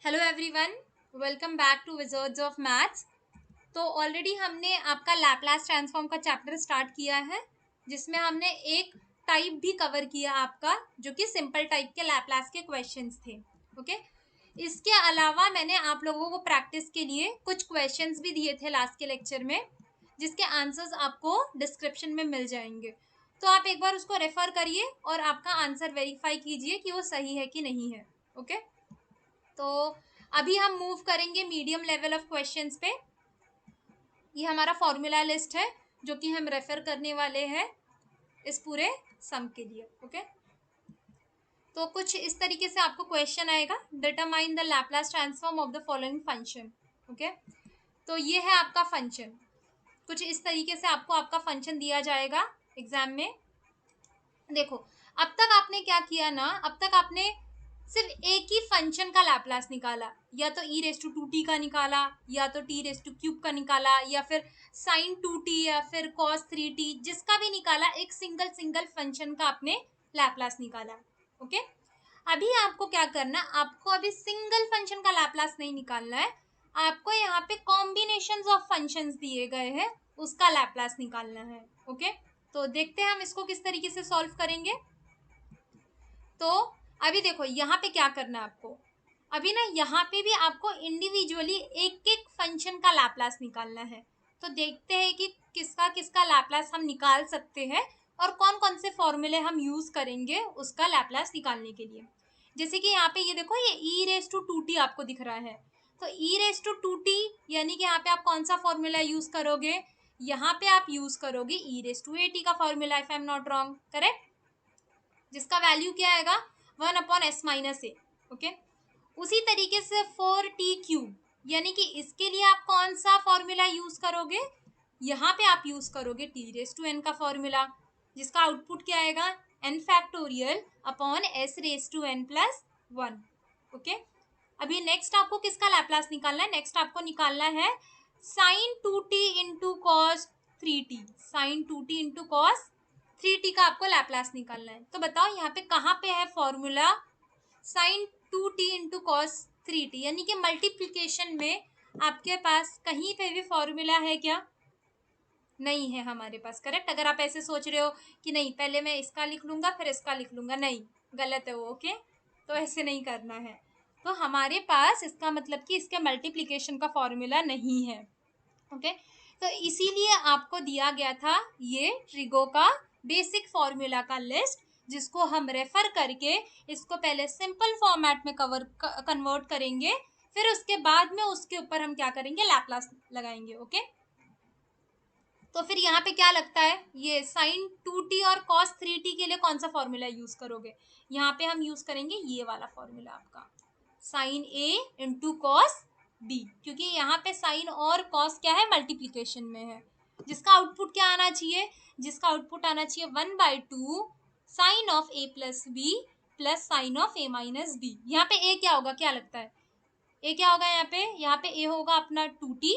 Hello everyone, welcome back to wizards of maths. तो already हमने आपका लैपलास ट्रांसफॉर्म का चैप्टर स्टार्ट किया है, जिसमें हमने एक टाइप भी कवर किया आपका, जो कि सिंपल टाइप के लैपलास के क्वेश्चंस थे। ओके, इसके अलावा मैंने आप लोगों को प्रैक्टिस के लिए कुछ क्वेश्चंस भी दिए थे लास्ट के लेक्चर में, जिसके आंसर्स आपको डिस्क्रिप्शन में मिल जाएंगे। तो आप एक बार उसको रेफर करिए और आपका आंसर वेरीफाई कीजिए कि वो सही है कि नहीं है। ओके, तो अभी हम मूव करेंगे मीडियम लेवल ऑफ क्वेश्चंस पे। ये हमारा फॉर्मूला लिस्ट है जो कि हम रेफर करने वाले हैं इस पूरे सम के लिए। ओके, तो कुछ इस तरीके से आपको क्वेश्चन आएगा, determine the Laplace transform of the following function. Okay, तो ये है आपका फंक्शन। कुछ इस तरीके से आपको आपका फंक्शन दिया जाएगा एग्जाम में। देखो, अब तक आपने क्या किया ना, अब तक आपने सिर्फ एक ही फंक्शन का लैपलास निकाला, या तो ई रेस टू टू टी का निकाला, या तो टी रेस टू क्यूब का निकाला, या फिर साइन टू टी, या फिर कॉस थ्री टी, जिसका भी निकाला, एक सिंगल फंक्शन का आपने लैपलास निकाला। ओके, अभी आपको क्या करना, आपको अभी सिंगल फंक्शन का लैपलास नहीं निकालना है, आपको यहाँ पे कॉम्बिनेशंस ऑफ फंक्शंस दिए गए हैं, उसका लैपलास निकालना है। ओके, तो देखते हैं हम इसको किस तरीके से सॉल्व करेंगे। तो अभी देखो यहाँ पे क्या करना है आपको, अभी ना यहाँ पे भी आपको इंडिविजुअली एक एक फंक्शन का लैपलास निकालना है। तो देखते हैं कि किसका किसका लैपलास हम निकाल सकते हैं और कौन कौन से फॉर्मूले हम यूज करेंगे उसका लैपलास निकालने के लिए। जैसे कि यहाँ पे ये देखो, ये ई रेस टू टू टी आपको दिख रहा है, तो ई रेस टू टू टी यानी कि यहाँ पे आप कौन सा फॉर्मूला यूज करोगे, यहाँ पे आप यूज करोगे ई रेस टू ए टी का formula, if I am not wrong, correct, जिसका वैल्यू क्या आएगा 1/s-a। ओके, उसी तरीके से 4t³ यानी कि इसके लिए आप कौन सा फॉर्मूला यूज करोगे, यहाँ पे आप यूज करोगे t⁻n का फॉर्मूला, जिसका आउटपुट क्या आएगा n⁻⁴/s⁻n+1। ओके, अभी नेक्स्ट आपको किसका लैपलास निकालना है, नेक्स्ट आपको निकालना है sin 2t into cos 3t, sin 2t into cos 3t का आपको लैपलास निकालना है। तो बताओ यहाँ पे कहाँ पे है formula sin 2t into cos 3t, यानी कि मल्टीप्लीकेशन में आपके पास कहीं पे भी फॉर्मूला है क्या, नहीं है हमारे पास, करेक्ट। अगर आप ऐसे सोच रहे हो कि नहीं पहले मैं इसका लिख लूंगा फिर इसका लिख लूंगा, नहीं, गलत है वो। ओके, तो ऐसे नहीं करना है। तो हमारे पास इसका मतलब कि इसके मल्टीप्लीकेशन का फॉर्मूला नहीं है। ओके, तो इसीलिए आपको दिया गया था ये ट्रिगो का बेसिक फॉर्मूला का लिस्ट, जिसको हम रेफर करके इसको पहले सिंपल फॉर्मेट में कन्वर्ट करेंगे, फिर उसके बाद में उसके ऊपर हम क्या करेंगे, लैपलास लगाएंगे। ओके, तो फिर यहाँ पे क्या लगता है, ये साइन 2t और कॉस 3t के लिए कौन सा फॉर्मूला यूज करोगे, यहाँ पे हम यूज करेंगे ये वाला फॉर्मूला आपका sine a into cos b, क्योंकि यहाँ पे साइन और कॉस क्या है, मल्टीप्लीकेशन में है, जिसका आउटपुट क्या आना चाहिए, जिसका आउटपुट आना चाहिए 1/2 sine of a plus b plus sine of a minus b। यहाँ पे a क्या होगा, क्या लगता है, a क्या होगा, यहाँ पे a होगा अपना 2t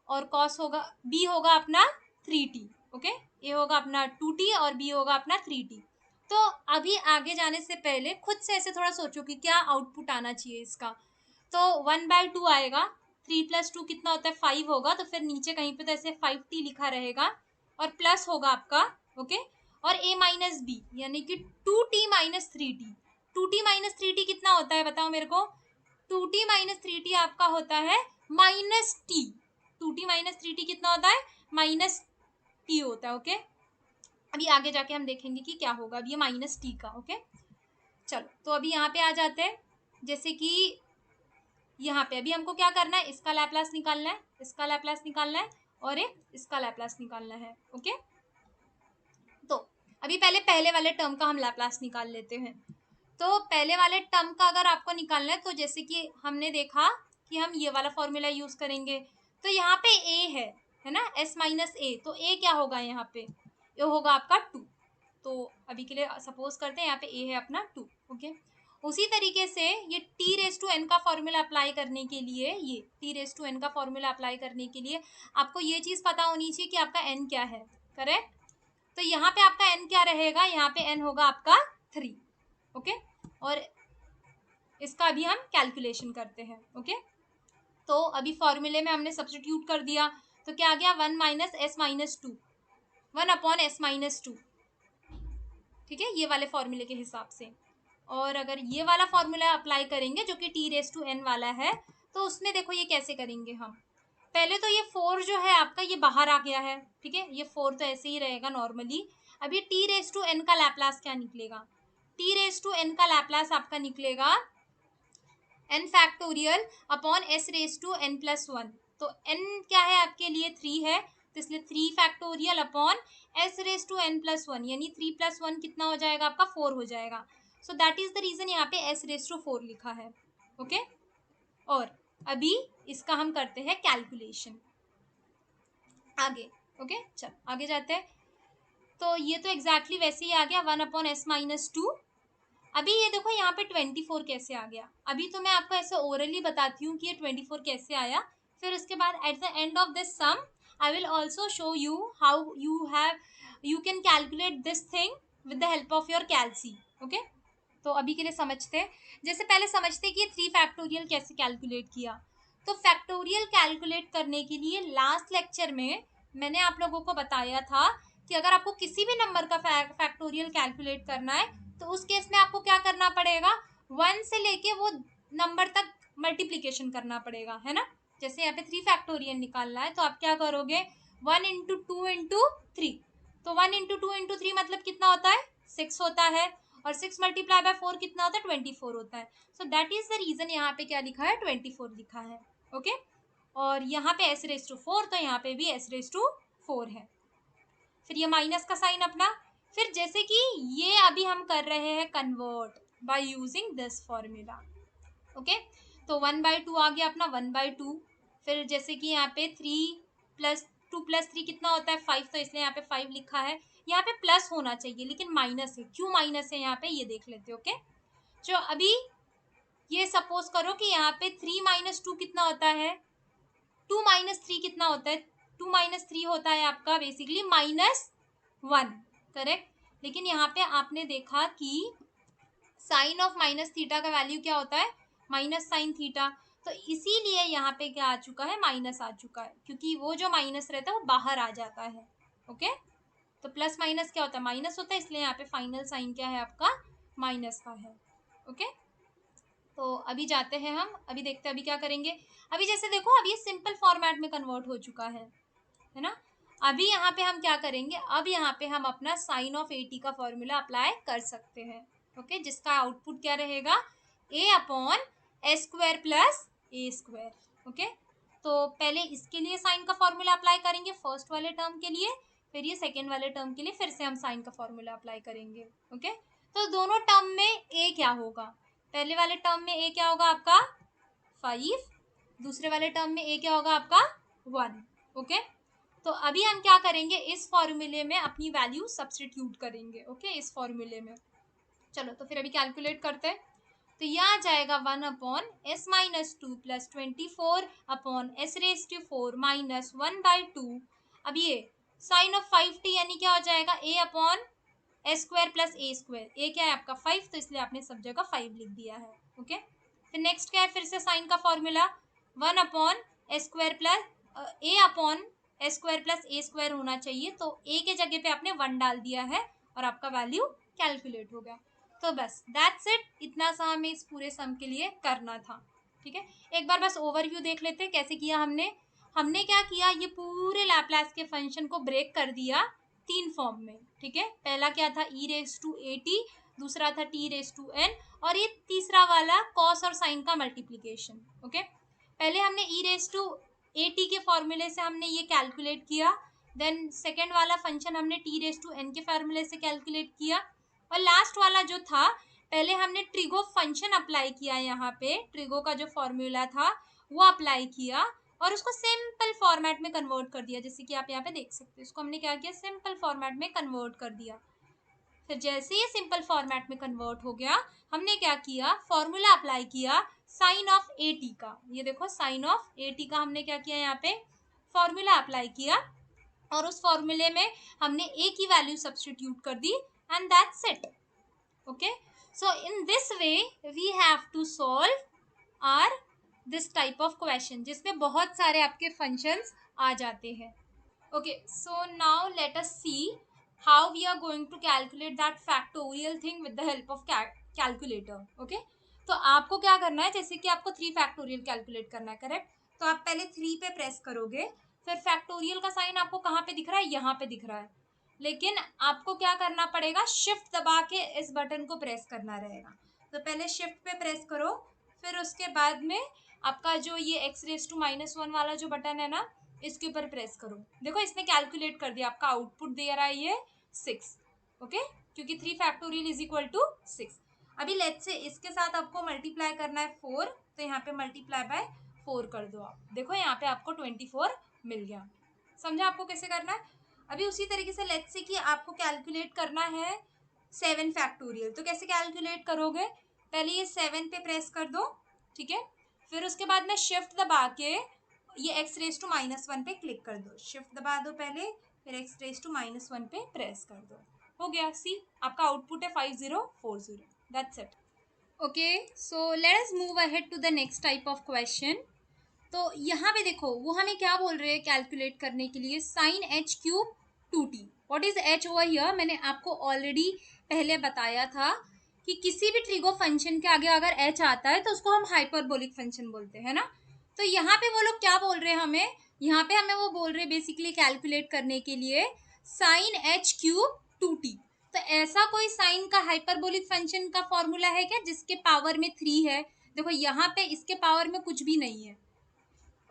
और कॉस होगा, b होगा अपना 3t। ओके, a होगा अपना 2t और b होगा अपना 3t। तो अभी आगे जाने से पहले खुद से ऐसे थोड़ा सोचो कि क्या आउटपुट आना चाहिए इसका। तो 1/2 आएगा, 3 + 2 कितना होता है 5 होगा, तो फिर नीचे कहीं पे तो ऐसे 5t लिखा रहेगा और प्लस होगा आपका। ओके, और a माइनस बी यानी कि 2t minus 3t, 2t minus 3t कितना होता है बताओ मेरे को, 2t माइनस 3t आपका होता है minus T, 2t minus 3t कितना होता है, माइनस टी होता है। ओके, अभी आगे जाके हम देखेंगे कि क्या होगा, अभी ये माइनस टी का। ओके, चलो तो अभी यहाँ पे आ जाते हैं, जैसे कि यहाँ पे अभी हमको क्या करना है, इसका लैपलास निकालना है, इसका लैपलास निकालना है और एक इसका लैपलास निकालना है। ओके, तो अभी पहले वाले टर्म का हम लैपलास निकाल लेते हैं। तो पहले वाले टर्म का अगर आपको निकालना है, तो जैसे कि हमने देखा कि हम ये वाला फॉर्मूला यूज करेंगे, तो यहाँ पे a है ना, s-a, तो a क्या होगा, यहाँ पे ये होगा आपका 2। तो अभी के लिए सपोज करते हैं यहाँ पे a है अपना 2। ओके, उसी तरीके से ये t⁻n का फॉर्मूला अप्लाई करने के लिए, ये t⁻n का फॉर्मूला अप्लाई करने के लिए आपको ये चीज पता होनी चाहिए कि आपका n क्या है, करेक्ट। तो यहाँ पे आपका n क्या रहेगा, यहाँ पे n होगा आपका 3। ओके, और इसका अभी हम कैलकुलेशन करते हैं। ओके, तो अभी फॉर्मूले में हमने सब्स्टिट्यूट कर दिया, तो क्या आ गया 1 minus S minus to, 1 upon S minus to. ठीक है, ये वाले फॉर्मूले के हिसाब से। और अगर ये वाला फॉर्मूला अप्लाई करेंगे जो कि टी रेस टू एन वाला है, तो उसमें देखो ये कैसे करेंगे हम। पहले तो ये 4 जो है आपका ये बाहर आ गया है, ठीक है, ये 4 तो ऐसे ही रहेगा नॉर्मली। अभी टी रेस टू एन का लैप्लास क्या निकलेगा, टी रेस टू एन का लैप्लास आपका निकलेगा n factorial upon S raise to n plus one. तो एन क्या है आपके लिए 3 है, तो इसलिए 3 factorial upon S raise to n plus one, यानी 3 प्लस 1 कितना हो जाएगा आपका 4 हो जाएगा। So that is the reason यहाँ पे एस रेस टू 4 लिखा है। ओके, और अभी इसका हम करते हैं कैलकुलेशन आगे। ओके, चल आगे जाते हैं। तो ये तो एग्जैक्टली वैसे ही आ गया 1 अपॉन एस माइनस टू। अभी ये देखो यहाँ पे 24 कैसे आ गया। अभी तो मैं आपको ऐसे ओरली बताती हूँ कि ये 24 कैसे आया, फिर उसके बाद at the end of this sum I will also show you how you can calculate this thing with the help of your calci. Okay, तो अभी के लिए समझते हैं। जैसे पहले समझते कि ये 3 फैक्टोरियल कैसे कैलकुलेट किया। तो फैक्टोरियल कैलकुलेट करने के लिए लास्ट लेक्चर में मैंने आप लोगों को बताया था कि अगर आपको किसी भी नंबर का फैक्टोरियल कैलकुलेट करना है, तो उस केस में आपको क्या करना पड़ेगा, 1 से लेके वो नंबर तक मल्टीप्लीकेशन करना पड़ेगा, है ना। जैसे यहाँ पे 3 फैक्टोरियल निकालना है, तो आप क्या करोगे, 1 इंटू 2 इंटू 3। तो 1 इंटू 2 इंटू 3 मतलब कितना होता है, 6 होता है, और 6 मल्टीप्लाई बाय 4 कितना होता है, 24 होता है। So that is the reason यहाँ पे क्या लिखा है, 24 लिखा है। ओके, और यहाँ पे एस रेस टू 4, तो यहाँ पे भी एस रेस टू 4 है। फिर ये माइनस का साइन अपना। फिर जैसे कि ये अभी हम कर रहे हैं convert by using this formula. Okay, तो 1/2 आ गया अपना 1/2। फिर जैसे कि यहाँ पे 3 प्लस 2 प्लस 3 कितना होता है 5, तो इसलिए यहाँ पे 5 लिखा है। यहाँ पे प्लस होना चाहिए लेकिन माइनस है, क्यों माइनस है यहाँ पे ये देख लेते। ओके, जो अभी ये सपोज करो कि यहाँ पे 3 माइनस 2 कितना होता है, 2 माइनस 3 कितना होता है, 2 माइनस 3 होता है आपका बेसिकली -1, करेक्ट। लेकिन यहाँ पे आपने देखा कि साइन ऑफ माइनस थीटा का वैल्यू क्या होता है, माइनस साइन थीटा। तो इसीलिए यहाँ पे क्या आ चुका है, माइनस आ चुका है, क्योंकि वो जो माइनस रहता है वो बाहर आ जाता है। ओके, तो प्लस माइनस क्या होता है, माइनस होता है, इसलिए यहाँ पे फाइनल साइन क्या है आपका, माइनस का है। ओके, तो अभी जाते हैं हम, अभी देखते हैं अभी क्या करेंगे। अभी जैसे देखो अभी सिंपल फॉर्मेट में कन्वर्ट हो चुका है ना। अभी यहाँ पे हम क्या करेंगे, अब यहाँ पे हम अपना साइन ऑफ ए टी का फॉर्मूला अप्लाई कर सकते हैं। ओके, जिसका आउटपुट क्या रहेगा, ए अपॉन ए स्क्वायर प्लस ए स्क्वायर। ओके, तो पहले इसके लिए साइन का फॉर्मूला अप्लाई करेंगे फर्स्ट वाले टर्म के लिए, फिर ये सेकेंड वाले टर्म के लिए फिर से हम साइन का फॉर्मूला अप्लाई करेंगे। ओके, तो दोनों टर्म में ए क्या होगा, पहले वाले टर्म में ए क्या होगा आपका 5, दूसरे वाले टर्म में ए क्या होगा आपका 1। ओके, तो अभी हम क्या करेंगे, इस फॉर्मूले में अपनी वैल्यू सब्स्टिट्यूट करेंगे। ओके, इस फॉर्मूले में चलो तो फिर अभी कैलकुलेट करते हैं। तो यह आ जाएगा 1 upon S minus two plus 24 upon S raise two 4 minus 1/2। अब ये साइन ऑफ 5t यानी क्या हो जाएगा, ए अपॉन ए स्क्वायर प्लस ए स्क्वायर। ए क्या है आपका 5, तो इसलिए आपने सब जगह 5 लिख दिया है। ओके, फिर नेक्स्ट क्या है, फिर से साइन का फॉर्मूला 1 अपॉन ए स्क्वायर प्लस ए अपॉन ए स्क्वायर प्लस ए स्क्वायर होना चाहिए, तो ए के जगह पे आपने 1 डाल दिया है और आपका वैल्यू कैलकुलेट हो गया। तो बस दैट्स इट, इतना सा हमें इस पूरे सम के लिए करना था। ठीक है, एक बार बस ओवरव्यू देख लेते हैं कैसे किया हमने क्या किया, ये पूरे लैप्लास के फंक्शन को ब्रेक कर दिया 3 फॉर्म में। ठीक है, पहला क्या था ई रेस टू ए टी, दूसरा था टी रेस टू एन, और ये तीसरा वाला कॉस और साइन का मल्टीप्लीकेशन। ओके, पहले हमने ई रेस टू ए टी के फॉर्मूले से हमने ये कैलकुलेट किया, देन सेकेंड वाला फंक्शन हमने टी रेस टू एन के फॉर्मूले से कैलकुलेट किया, और लास्ट वाला जो था पहले हमने ट्रिगो फंक्शन अप्लाई किया, यहाँ पे ट्रिगो का जो फॉर्मूला था वो अप्लाई किया और उसको सिंपल फॉर्मेट में कन्वर्ट कर दिया। जैसे कि आप यहाँ पे देख सकते हैं, इसको हमने क्या किया, सिंपल फॉर्मेट में कन्वर्ट कर दिया। फिर जैसे ये सिंपल फॉर्मेट में कन्वर्ट हो गया, हमने क्या किया, फॉर्मूला अप्लाई किया साइन ऑफ ए टी का। ये देखो साइन ऑफ ए टी का हमने क्या किया, यहाँ पे फॉर्मूला अप्लाई किया और उस फॉर्मूले में हमने ए की वैल्यू सब्स्टिट्यूट कर दी and that's it. Okay, So in this way we have to solve our this type of question जिसमें बहुत सारे आपके functions आ जाते हैं. Okay, so now let us see how we are going to calculate that factorial thing with the help of calculator. Okay, तो आपको क्या करना है, जैसे कि आपको 3 फैक्टोरियल कैलकुलेट करना है, करेक्ट. तो आप पहले 3 पे प्रेस करोगे, फिर फैक्टोरियल का साइन आपको कहाँ पे दिख रहा है, यहाँ पे दिख रहा है. लेकिन आपको क्या करना पड़ेगा, शिफ्ट दबा के इस बटन को प्रेस करना रहेगा. तो पहले शिफ्ट पे प्रेस करो, फिर उसके बाद में आपका जो ये x⁻⁻1 वाला जो बटन है ना, इसके ऊपर प्रेस करो. देखो इसने कैलकुलेट कर दिया, आपका आउटपुट दे रहा है ये 6. ओके, क्योंकि 3 फैक्टोरियल इज इक्वल टू 6. अभी लेट्स से इसके साथ आपको मल्टीप्लाई करना है 4, तो यहाँ पे मल्टीप्लाई बाय 4 कर दो आप. देखो यहाँ पे आपको 24 मिल गया. समझा आपको कैसे करना है. अभी उसी तरीके से लेट्स से कि आपको कैलकुलेट करना है 7 फैक्टोरियल, तो कैसे कैलकुलेट करोगे, पहले ये 7 पे प्रेस कर दो, ठीक है. फिर उसके बाद में शिफ्ट दबा के ये x⁻⁻1 पे क्लिक कर दो. शिफ्ट दबा दो पहले, फिर x⁻⁻1 पे प्रेस कर दो. हो गया. सी आपका आउटपुट है 5040. That's it. Okay, so let us move ahead to the next type of question. तो यहाँ पे देखो वो हमें क्या बोल रहे हैं कैलकुलेट करने के लिए, sine h³ 2t. What is h over here, मैंने आपको ऑलरेडी पहले बताया था कि किसी भी ट्रिगो फंक्शन के आगे अगर h आता है तो उसको हम हाइपरबोलिक फंक्शन बोलते हैं ना. तो यहाँ पे वो लोग क्या बोल रहे हैं हमें, यहाँ पे हमें वो बोल रहे हैं बेसिकली कैलकुलेट करने के लिए साइन h³ 2t. तो ऐसा कोई साइन का हाइपरबोलिक फंक्शन का फॉर्मूला है क्या जिसके पावर में 3 है. देखो यहाँ पे इसके पावर में कुछ भी नहीं है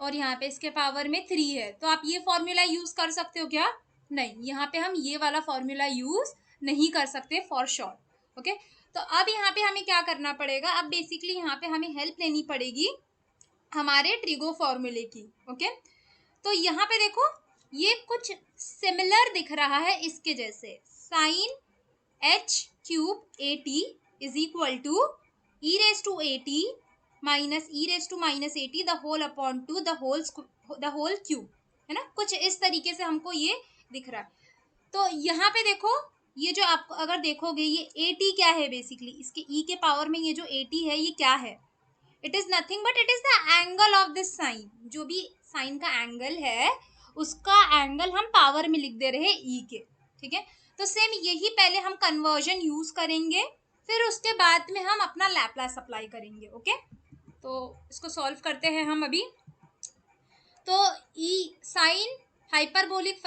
और यहाँ पे इसके पावर में 3 है, तो आप ये फॉर्मूला यूज कर सकते हो क्या, नहीं. यहाँ पे हम ये वाला फॉर्मूला यूज नहीं कर सकते फॉर श्योर. ओके, तो अब यहाँ पे हमें क्या करना पड़ेगा, अब बेसिकली यहाँ पे हमें हेल्प लेनी पड़ेगी हमारे ट्रिगो फॉर्मूले की. ओके, तो यहाँ पे देखो ये कुछ सिमिलर दिख रहा है इसके जैसे, sine h³ 80 is equal to e⁻80 minus e⁻80 the whole upon two the whole cube, है ना. कुछ इस तरीके से हमको ये दिख रहा है. तो यहाँ पे देखो ये जो आपको अगर देखोगे ये 80 क्या है, बेसिकली इसके e के पावर में ये जो 80 है ये क्या है, it is nothing but it is the angle of this sine. जो भी साइन का एंगल है उसका एंगल हम पावर में लिख दे रहे हैं e के, ठीक है. तो सेम यही पहले हम कन्वर्जन यूज करेंगे, फिर उसके बाद में हम अपना लैप्लास अप्लाई करेंगे. ओके, तो इसको सॉल्व करते हैं हम अभी. तो ई साइन हाइपरबोलिक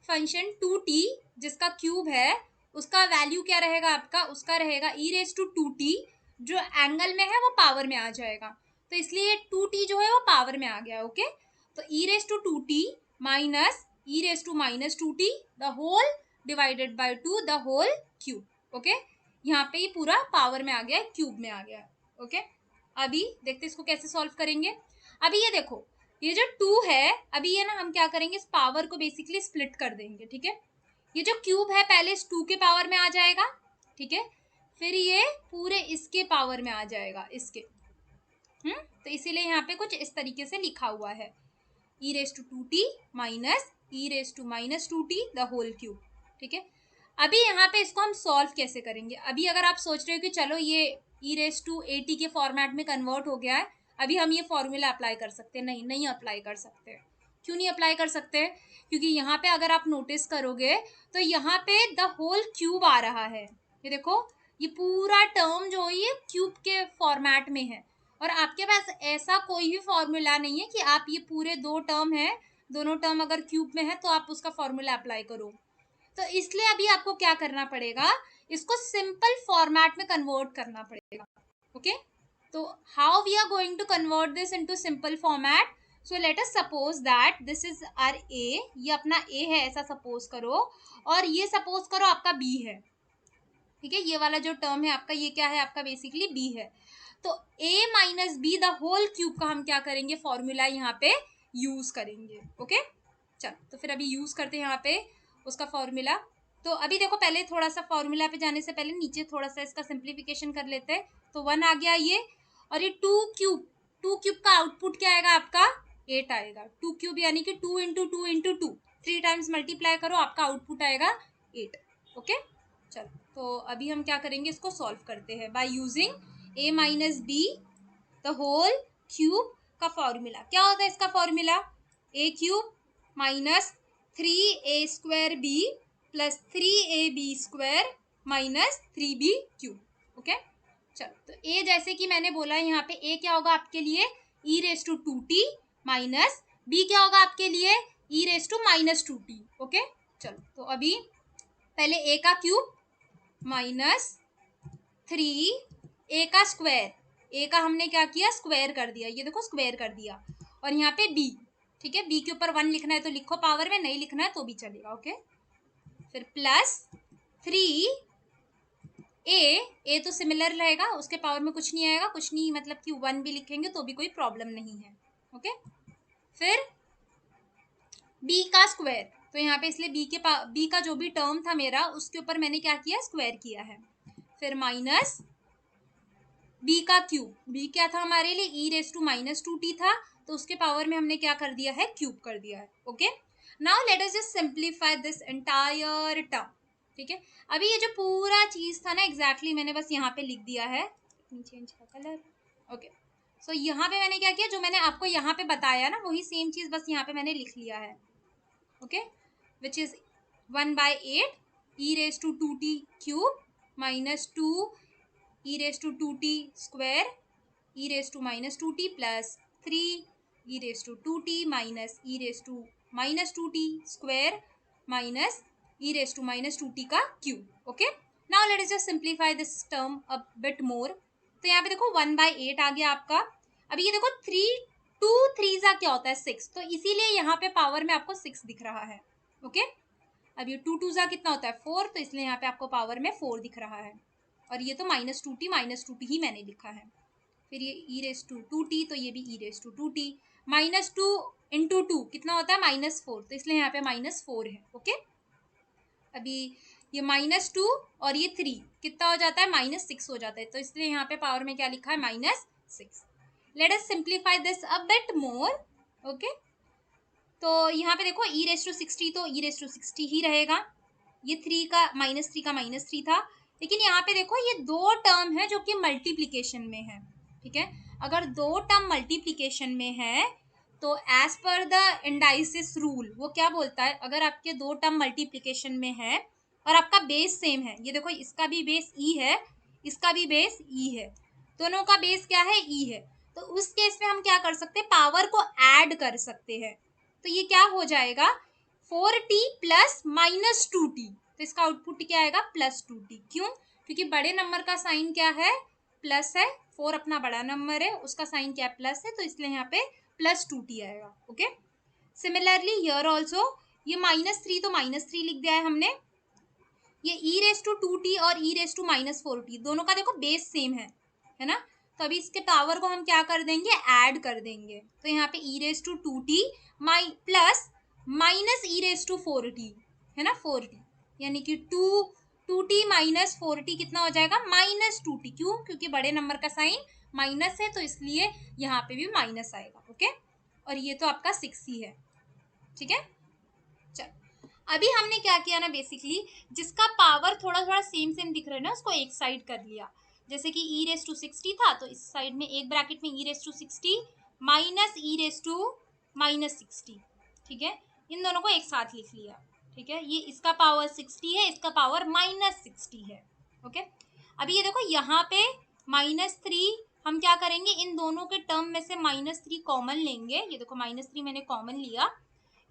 फंक्शन 2t जिसका क्यूब है उसका वैल्यू क्या रहेगा आपका, उसका रहेगा e⁻2t, जो एंगल में है वो पावर में आ जाएगा. तो इसलिए 2t जो है वो पावर में आ गया. ओके, तो e⁻2t minus e⁻2t the whole divided by 2 the whole cube. Okay, यहाँ पे ये पूरा पावर में आ गया, क्यूब में आ गया. ओके, अभी देखते इसको कैसे सॉल्व करेंगे. अभी ये देखो ये जो 2 है, अभी ये ना हम क्या करेंगे, इस पावर को बेसिकली स्प्लिट कर देंगे. ठीक है, ये जो क्यूब है पहले इस 2 के पावर में आ जाएगा, ठीक है, फिर ये पूरे इसके पावर में आ जाएगा, इसके. तो इसीलिए यहाँ पे कुछ इस तरीके से लिखा हुआ है e⁻2t minus e⁻2t the whole cube. ठीक है, अभी यहाँ पे इसको हम सॉल्व कैसे करेंगे. अभी अगर आप सोच रहे हो कि चलो ये e⁻80 के फॉर्मेट में कन्वर्ट हो गया है, अभी हम ये फॉर्मूला अप्लाई कर सकते हैं, नहीं अप्लाई कर सकते. क्यों नहीं अप्लाई कर सकते, क्योंकि यहाँ पे अगर आप नोटिस करोगे तो यहाँ पे द होल क्यूब आ रहा है. ये देखो ये पूरा टर्म जो है ये क्यूब के फॉर्मेट में है, और आपके पास ऐसा कोई भी फॉर्मूला नहीं है कि आप ये पूरे 2 टर्म है, दोनों टर्म अगर क्यूब में है तो आप उसका फॉर्मूला अप्लाई करो. तो इसलिए अभी आपको क्या करना पड़ेगा, इसको सिंपल फॉर्मेट में कन्वर्ट करना पड़ेगा. ओके, तो how we are going to convert this into simple format. So let us suppose that this is our A, ये अपना ए है ऐसा सपोज करो, और ये सपोज करो आपका बी है. ठीक है, ये वाला जो टर्म है आपका ये क्या है, आपका बेसिकली बी है. तो a minus B the whole cube का हम क्या करेंगे, फॉर्मूला यहाँ पे यूज करेंगे. ओके, चलो तो फिर अभी यूज करते हैं यहाँ पे उसका फॉर्मूला. तो अभी देखो पहले थोड़ा सा फॉर्मूला पे जाने से पहले नीचे थोड़ा सा इसका सिंप्लीफिकेशन कर लेते हैं. तो 1 आ गया ये, और ये 2 क्यूब का आउटपुट क्या आएगा आपका, 8 आएगा. 2 क्यूब यानी कि 2 इंटू 3 टाइम्स मल्टीप्लाई करो, आपका आउटपुट आएगा 8. ओके, चलो तो अभी हम क्या करेंगे, इसको सॉल्व करते हैं by using a minus B the whole cube का फॉर्मूला। क्या होता है इसका formula, a cube minus 3a² b plus 3ab square minus 3b cube. Okay, चलो तो a जैसे कि मैंने बोला यहाँ पे a क्या होगा आपके लिए e⁻² माइनस b क्या होगा आपके लिए e⁻²। ओके, चलो तो अभी पहले a का क्यूब माइनस 3a का स्क्वायर, a का हमने क्या किया स्क्वायर कर दिया, ये देखो स्क्वायर कर दिया, और यहाँ पे b, ठीक है, b के ऊपर 1 लिखना है तो लिखो पावर में, नहीं लिखना है तो भी चलेगा। ओके, फिर प्लस 3a तो सिमिलर रहेगा, उसके पावर में कुछ नहीं आएगा, कुछ नहीं मतलब कि 1 भी लिखेंगे तो भी कोई प्रॉब्लम नहीं है। ओके, फिर b का स्क्वायर, तो यहाँ पे इसलिए b का जो भी टर्म था मेरा उसके ऊपर मैंने क्या किया स्क्वायर किया है। फिर माइनस b का क्यूब, b क्या था हमारे लिए e⁻² था, तो उसके पावर में हमने क्या कर दिया है क्यूब कर दिया है। Okay, now let us just simplify this entire term. ठीक है, अभी ये जो पूरा चीज था ना एग्जैक्टली मैंने बस यहाँ पे लिख दिया है, चेंज का कलर। ओके, सो यहाँ पे मैंने क्या किया, जो मैंने आपको यहाँ पे बताया ना वही सेम चीज बस यहाँ पे मैंने लिख लिया है। Okay, which is 1/8 e⁻² cube minus 2 e⁻² square e⁻² plus 3 e⁻² minus e⁻² square minus e⁻² का cube. Okay, now let us just simplify this term a bit more. तो यहाँ पे देखो 1/8 आ गया आपका। अभी ये देखो 2 3 क्या होता है 6, तो इसीलिए यहाँ पे पावर में आपको 6 दिख रहा है। ओके, अब ये 2 2 कितना होता है 4, तो इसलिए यहाँ पे आपको पावर में 4 दिख रहा है, और ये तो -2t ही मैंने लिखा है। फिर ये e⁻²t, तो ये भी e⁻²t, -2 × 2 कितना होता है -4, तो इसलिए यहाँ पे -4 है। ओके, अभी ये -2 और ये 3 कितना हो जाता है -6 हो जाता है, तो इसलिए यहाँ पे पावर में क्या लिखा है -6। Let us simplify this a bit more. Okay, तो यहाँ पे देखो e⁻60 तो e⁻60 ही रहेगा, ये 3 का -3 था, लेकिन यहाँ पे देखो ये 2 टर्म है जो कि मल्टीप्लिकेशन में है। ठीक है, अगर 2 टर्म मल्टीप्लिकेशन में है तो as per the indices rule वो क्या बोलता है, अगर आपके 2 टर्म मल्टीप्लिकेशन में है और आपका बेस सेम है, ये देखो इसका भी बेस ई है, इसका भी बेस ई है, दोनों का बेस क्या है ई है, तो उस केस में हम क्या कर सकते हैं पावर को ऐड कर सकते हैं। तो ये क्या हो जाएगा 4t प्लस -2t, तो इसका आउटपुट क्या आएगा +2t। क्यों, क्योंकि बड़े नंबर का साइन क्या है प्लस है, 4 अपना बड़ा नंबर है उसका साइन क्या प्लस है, तो इसलिए यहाँ पे +2t आएगा। ओके, सिमिलरली हियर ऑल्सो ये -3 तो -3 लिख दिया है हमने, ये e⁻²t और e⁻⁻4t दोनों का देखो बेस सेम है ना, तो अभी इसके पावर को हम क्या कर देंगे ऐड कर देंगे, तो यहाँ पे e⁻²t प्लस माइनस e⁻4t है ना 4t, यानी कि 2t माइनस 4t कितना हो जाएगा -2t। क्यों, क्योंकि बड़े नंबर का साइन माइनस है तो इसलिए यहाँ पे भी माइनस आएगा। ओके, और ये तो आपका 6 ही है। ठीक है, चलो अभी हमने क्या किया ना बेसिकली जिसका पावर थोड़ा थोड़ा सेम दिख रहा है ना उसको एक साइड कर लिया, जैसे कि e⁻60 था तो इस साइड में एक ब्रैकेट में e⁻60 माइनस e⁻60। ठीक है, इन दोनों को एक साथ लिख लिया। ठीक है, ये इसका पावर 60 है, इसका पावर -60 है। ओके, अभी ये देखो यहाँ पे -3 हम क्या करेंगे इन दोनों के टर्म में से -3 कॉमन लेंगे, ये देखो -3 मैंने कॉमन लिया,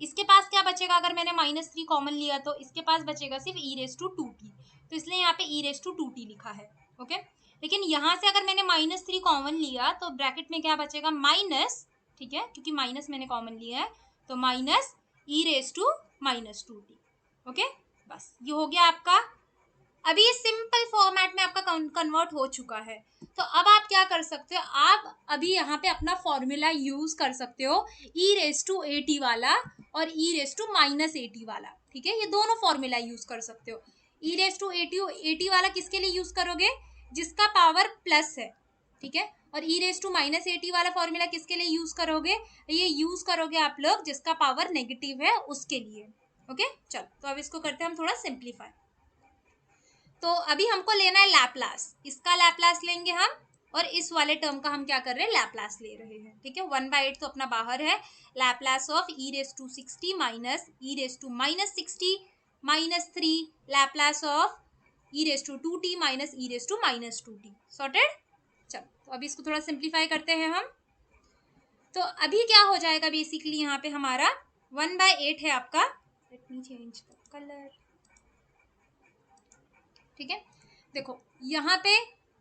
इसके पास क्या बचेगा अगर मैंने -3 कॉमन लिया तो इसके पास बचेगा सिर्फ e⁻2t, तो इसलिए यहाँ पे e⁻2t लिखा है। ओके, लेकिन यहाँ से अगर मैंने -3 कॉमन लिया तो ब्रैकेट में क्या बचेगा माइनस, ठीक है, क्योंकि माइनस मैंने कॉमन लिया है तो माइनस e⁻2t। ओके, बस ये हो गया आपका। अभी ये सिंपल फॉर्मेट में आपका कन्वर्ट हो चुका है, तो अब आप क्या कर सकते हो, आप अभी यहाँ पे अपना फॉर्मूला यूज कर सकते हो e⁻at वाला और e⁻−at वाला। ठीक है, ये दोनों फॉर्मूला यूज कर सकते हो। e⁻at वाला किसके लिए यूज करोगे जिसका पावर प्लस है, ठीक है, और e⁻−at वाला फॉर्मूला किसके लिए यूज करोगे, ये यूज करोगे आप लोग जिसका पावर नेगेटिव है उसके लिए। ओके, चलो तो अब इसको करते हैं हम थोड़ा सिंप्लीफाई। तो अभी हमको लेना है लैप्लास, इसका लैप्लास लेंगे हम, और इस वाले टर्म का हम क्या कर रहे हैं, लैप्लास ले रहे हैं, ठीक है। 1/8 तो अपना बाहर है, Laplace of e raise to 60 minus e raise to -60 minus 3 Laplace of e raise to 2t minus e raise to -2t। Sorted. चलो तो अभी इसको थोड़ा सिंप्लीफाई करते हैं हम। तो अभी क्या हो जाएगा बेसिकली, यहाँ पे हमारा 1/8 है आपका, let me change the colour, ठीक है। देखो यहाँ पे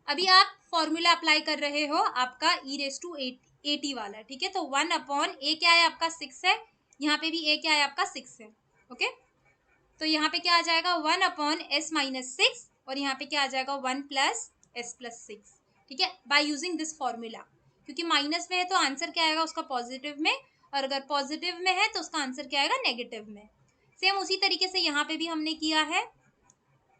अभी आप फॉर्मूला अप्लाई कर रहे हो आपका e रेज़ टू 80 वाला, ठीक है। तो 1/a क्या है आपका 6 है, यहाँ पे भी a क्या है आपका 6 है, ओके। तो यहाँ पे क्या आ जाएगा 1/s माइनस 6, और यहाँ पे क्या आ जाएगा 1 प्लस s प्लस 6, ठीक है, बाय यूजिंग दिस फॉर्मूला। क्योंकि माइनस में है तो आंसर क्या आएगा उसका पॉजिटिव में, और अगर पॉजिटिव में है तो उसका आंसर क्या आएगा नेगेटिव में। सेम उसी तरीके से यहाँ पे भी हमने किया है,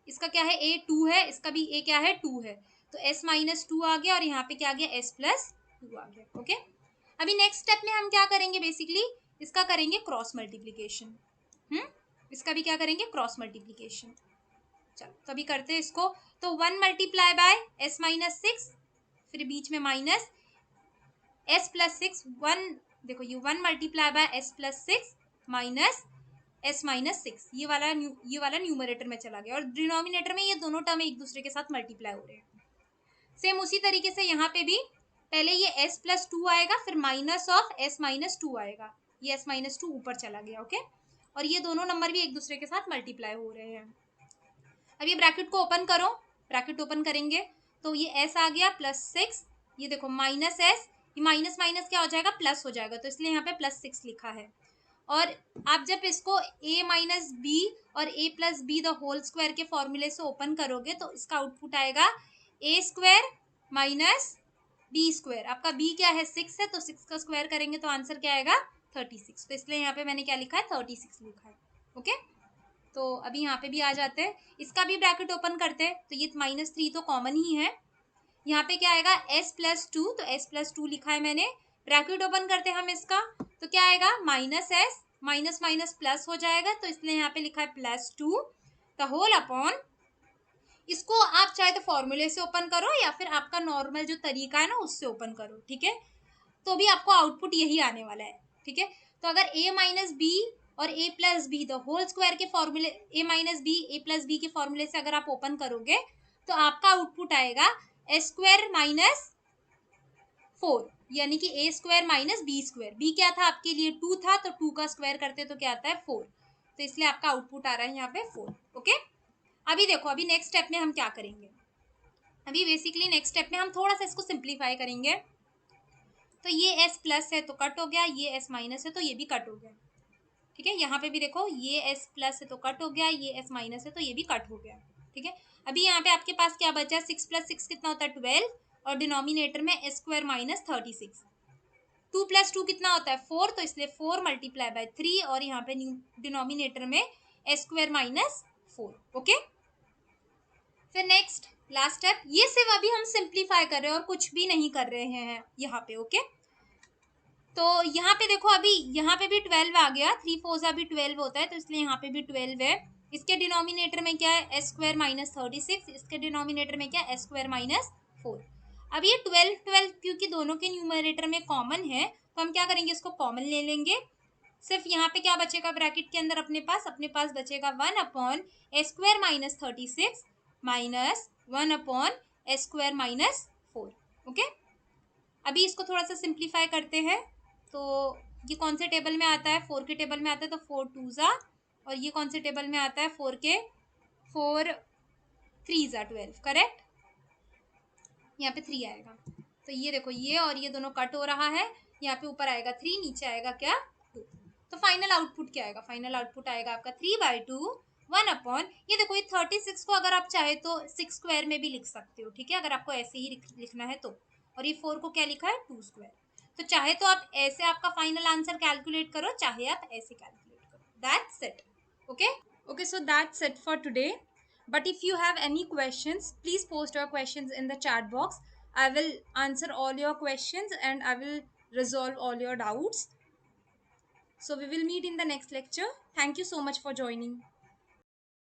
इसका क्या है a 2 है, इसका भी a क्या है 2 है, तो s माइनस 2 आ गया, और यहाँ पे क्या आ गया s प्लस 2 आ गया, ओके। अभी नेक्स्ट स्टेप में हम क्या करेंगे, बेसिकली इसका करेंगे क्रॉस मल्टीप्लीकेशन। इसका भी क्या करेंगे, क्रॉस मल्टीप्लीकेशन। चलो तो अभी करते हैं इसको। तो 1 मल्टीप्लाई बाय s माइनस 6, फिर बीच में माइनस s प्लस 6, 1 देखो ये 1 multiply by s plus 6 minus s minus 6, ये वाला न्यूमरेटर में चला गया, और डिनोमिनेटर में ये दोनों टर्म एक दूसरे के साथ मल्टीप्लाई हो रहे हैं। सेम उसी तरीके से यहाँ पे भी पहले ये s प्लस 2 आएगा, फिर माइनस ऑफ s माइनस 2 आएगा, ये s माइनस 2 ऊपर चला गया, ओके। और ये दोनों नंबर भी एक दूसरे के साथ मल्टीप्लाई हो रहे हैं। अब ये ब्रैकेट को ओपन करो, ब्रैकेट ओपन करेंगे तो ये s आ गया प्लस 6, ये देखो माइनस s, ये माइनस माइनस क्या हो जाएगा, प्लस हो जाएगा, तो इसलिए यहाँ पे प्लस 6 लिखा है। और आप जब इसको a माइनस बी और a plus B the whole square के फॉर्मूले से ओपन करोगे तो इसका आउटपुट आएगा a square minus b square. आपका b क्या है 6 है, तो 6 का स्क्वायर करेंगे तो आंसर क्या आएगा 36, तो इसलिए यहाँ पे मैंने क्या लिखा है 36 लिखा है, ओके। तो अभी यहाँ पे भी आ जाते हैं, इसका भी ब्रैकेट ओपन करते हैं, तो ये -3 तो कॉमन ही है, यहाँ पे क्या आएगा s प्लस 2, तो s प्लस 2 लिखा है मैंने, ब्रैकेट ओपन करते हैं हम इसका, तो क्या आएगा minus s, minus minus plus हो जाएगा, तो इसलिए यहाँ पे लिखा है प्लस 2 द होल अपॉन, इसको आप चाहे तो फॉर्मूले से ओपन करो या फिर आपका नॉर्मल जो तरीका है ना उससे ओपन करो, ठीक है, तो भी आपको आउटपुट यही आने वाला है, ठीक है। तो अगर a माइनस बी और a plus B the whole square के फॉर्मूले, a minus B a plus B के फॉर्मूले से अगर आप ओपन करोगे तो आपका आउटपुट आएगा a स्क्वायर माइनस 4, यानी कि a square minus B square, b क्या था आपके लिए 2 था, तो 2 का स्क्वायर करते तो क्या आता है 4, तो इसलिए आपका आउटपुट आ रहा है यहाँ पे 4, ओके। अभी देखो अभी नेक्स्ट स्टेप में हम क्या करेंगे, अभी बेसिकली नेक्स्ट स्टेप में हम थोड़ा सा इसको सिंप्लीफाई करेंगे। तो ये s प्लस है तो कट हो गया, ये s माइनस है तो ये भी कट हो गया, ठीक है। यहाँ पे भी देखो ये s प्लस है तो कट हो गया, ये s माइनस है तो ये भी कट हो गया, ठीक है। अभी यहाँ पे आपके पास क्या बचा, 6 प्लस 6 कितना होता है 12, और डिनोमिनेटर में s स्क्वायर माइनस 36, 2 प्लस 2 कितना होता है 4, तो इसलिए 4 मल्टीप्लाई बाय 3, और यहाँ पे डिनोमिनेटर में s स्क्वायर माइनस 4, ओके। फिर नेक्स्ट लास्ट स्टेप, ये सिर्फ अभी हम सिंप्लीफाई कर रहे हैं और कुछ भी नहीं कर रहे हैं यहाँ पे, ओके। तो यहाँ पे देखो अभी यहाँ पे भी 12 आ गया, 3 4 भी 12 होता है, तो इसलिए यहाँ पे भी 12 है। इसके डिनोमिनेटर में क्या है s स्क्वायर माइनस 36, इसके डिनोमिनेटर में क्या है s स्क्वायर माइनस 4। अब ये 12 क्योंकि दोनों के न्यूमरेटर में कॉमन है तो हम क्या करेंगे, इसको कॉमन ले लेंगे। सिर्फ यहाँ पे क्या बचेगा ब्रैकेट के अंदर, अपने पास बचेगा 1 upon s square minus 36 minus 1 upon s square minus 4, okay. अभी इसको थोड़ा सा सिंप्लीफाई करते हैं। तो ये कौन से टेबल में आता है, 4 के टेबल में आता है, तो 4 2 ज़ा, और ये कौन से टेबल में आता है 4 3 ज़ा 12, करेक्ट, यहाँ पे 3 आएगा। तो ये देखो ये और ये दोनों कट हो रहा है, यहाँ पे ऊपर आएगा 3, नीचे आएगा क्या 2, तो फाइनल आउटपुट क्या आएगा, फाइनल आउटपुट आएगा आपका 3/2 1 अपॉन, ये देखो ये 36 को अगर आप चाहे तो 6 स्क्वायर में भी लिख सकते हो, ठीक है, अगर आपको ऐसे ही लिखना है तो, और ये 4 को क्या लिखा है 2 स्क्वायर, तो चाहे तो आप ऐसे आपका फाइनल आंसर कैलकुलेट करो, चाहे आप ऐसे कैलकुलेट करो, that's it, okay. So that's it for today, but if you have any questions please post your questions in the chat box. I will answer all your questions and I will resolve all your doubts. So we will meet in the next lecture. Thank you so much for joining.